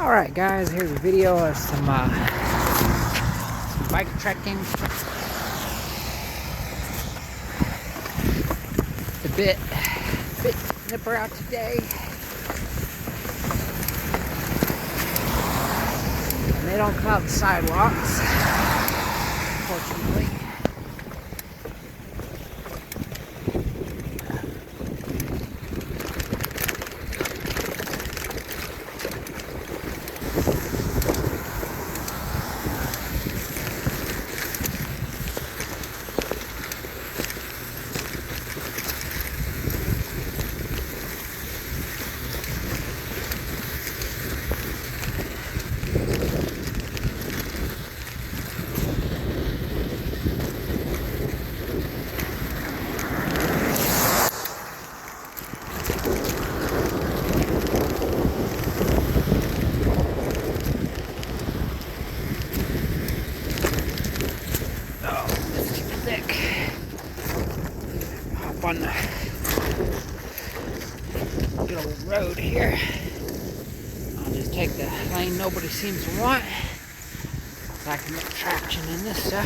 Alright guys, here's a video of some bike trekking. It's a bit nipper out today. And they don't cloud the sidewalks, fortunately. Hop on the good old road here. I'll just take the lane nobody seems to want, so I can make traction in this stuff.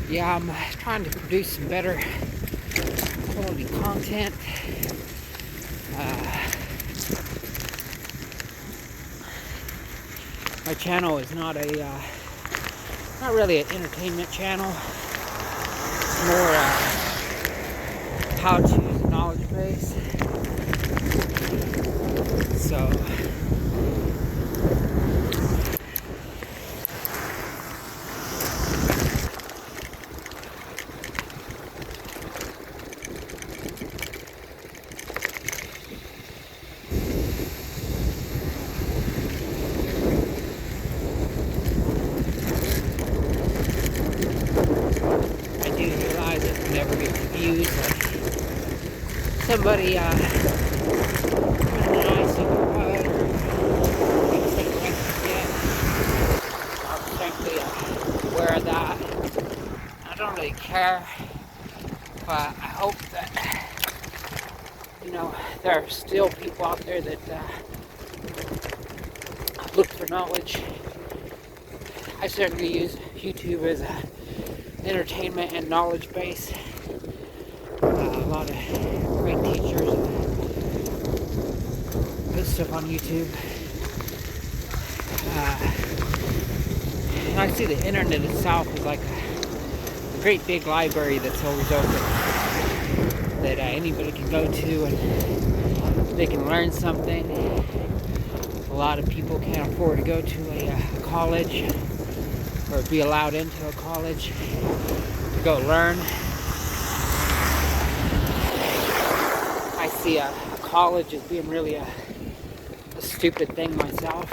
Yeah, I'm trying to produce some better quality content. My channel is not really an entertainment channel. It's more how-to, knowledge base. So never get views. Like somebody nice I'm frankly aware of that. I don't really care, but I hope that there are still people out there that look for knowledge. I certainly use YouTube as a entertainment and knowledge base. A lot of great teachers and good stuff on YouTube. And I see the internet itself as like a great big library that's always open, that anybody can go to and they can learn something. A lot of people can't afford to go to a college or be allowed into a college to go learn. I see a college as being really a stupid thing myself,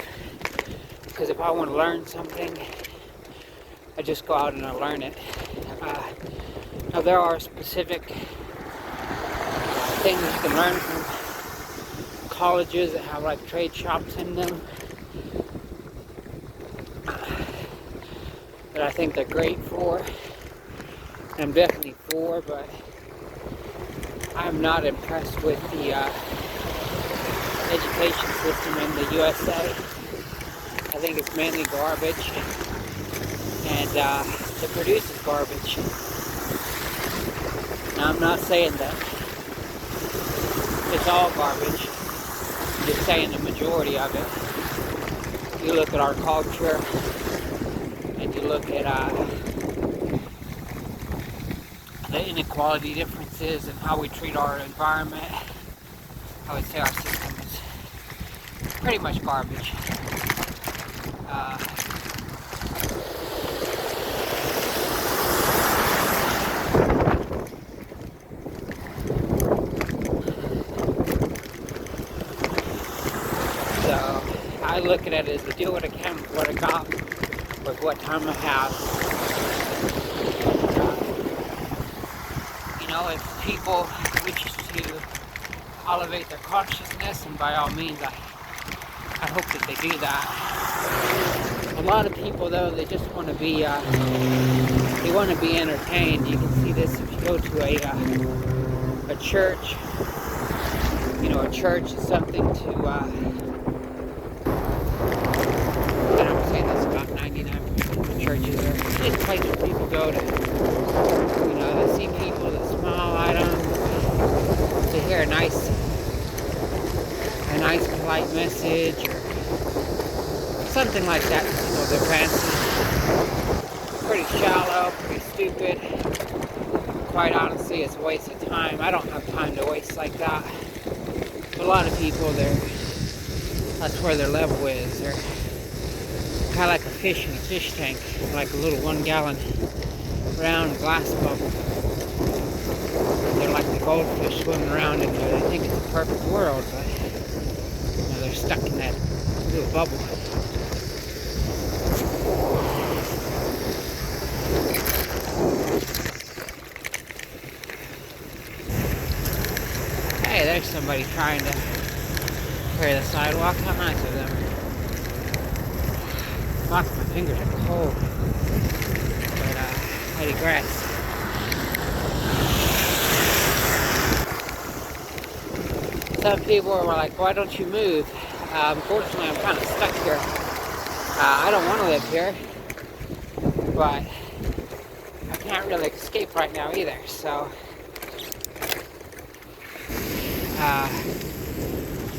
because if I want to learn something, I just go out and I learn it. Now there are specific things you can learn from colleges that have like trade shops in them, that I think they're great for. I'm definitely for, but I'm not impressed with the education system in the USA. I think it's mainly garbage, and it produces garbage. Now I'm not saying that it's all garbage, I'm just saying the majority of it. You look at our culture, and you look at the inequality differences and how we treat our environment, I would say our system is pretty much garbage. So I look at it as to do what I can with what I got, with what time I have. If people wish to elevate their consciousness, and by all means I hope that they do that. A lot of people though, they just want to be they want to be entertained. You can see this if you go to a church. You know, a church is something to, and I would say that's about 99% of churches are just a place where people go to, you know, to see people, to smile at them, to hear a nice polite message, or something like that. You know, they're fancy, pretty shallow, pretty stupid. Quite honestly, it's a waste of time. I don't have time to waste like that. A lot of people, that's where their level is. They're kind of like a fish in a fish tank, like a little 1 gallon round glass bubble. They're like the goldfish swimming around in there. They think it's a perfect world, but you know, they're stuck in that little bubble. Hey, there's somebody trying to clear the sidewalk. How nice of them. Fuck, my fingers are cold. But, I digress. Some people were like, why don't you move? Unfortunately, I'm kind of stuck here. I don't want to live here. But I can't really escape right now either, so...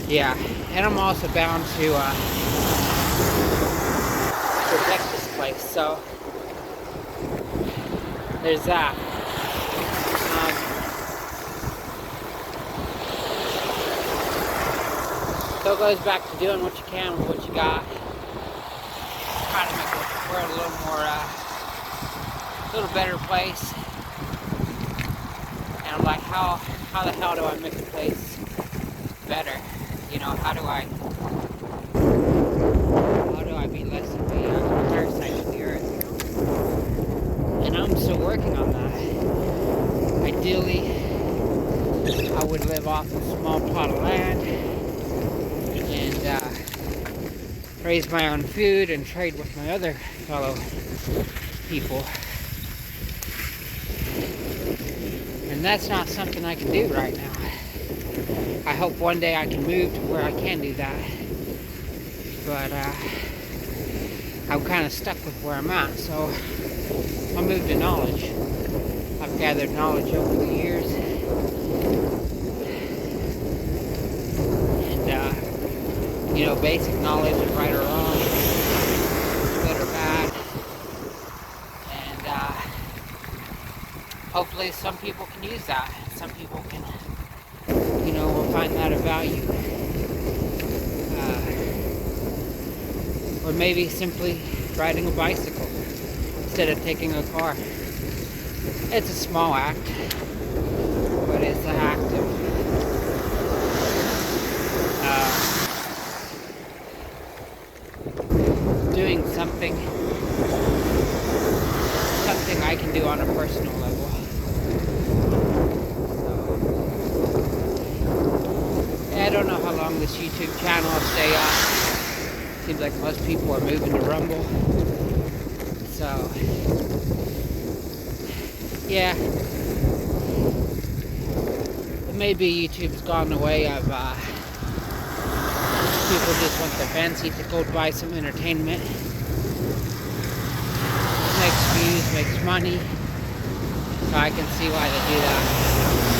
yeah, and I'm also bound to protect this place, so there's that. So it goes back to doing what you can with what you got. Try to make the world a little more, a little better place. And I'm like, how the hell do I make the place better? You know, how do I be less of a parasite to the earth, you know? And I'm still working on that. Ideally, I would live off a small plot of land and raise my own food and trade with my other fellow people. And that's not something I can do right now. I hope one day I can move to where I can do that. But I'm kind of stuck with where I'm at, so I'll move to knowledge. I've gathered knowledge over the years. And, you know, basic knowledge of right or wrong, good or bad. And hopefully some people can use that. Some people can, you know, will find that of value. Or maybe simply riding a bicycle instead of taking a car. It's a small act, but it's an act of doing something I can do on a personal level. I don't know how long this YouTube channel will stay on. Seems like most people are moving to Rumble. So, yeah. Maybe YouTube's gone the way of people just want their fancy to go buy some entertainment. Makes views, makes money. So I can see why they do that.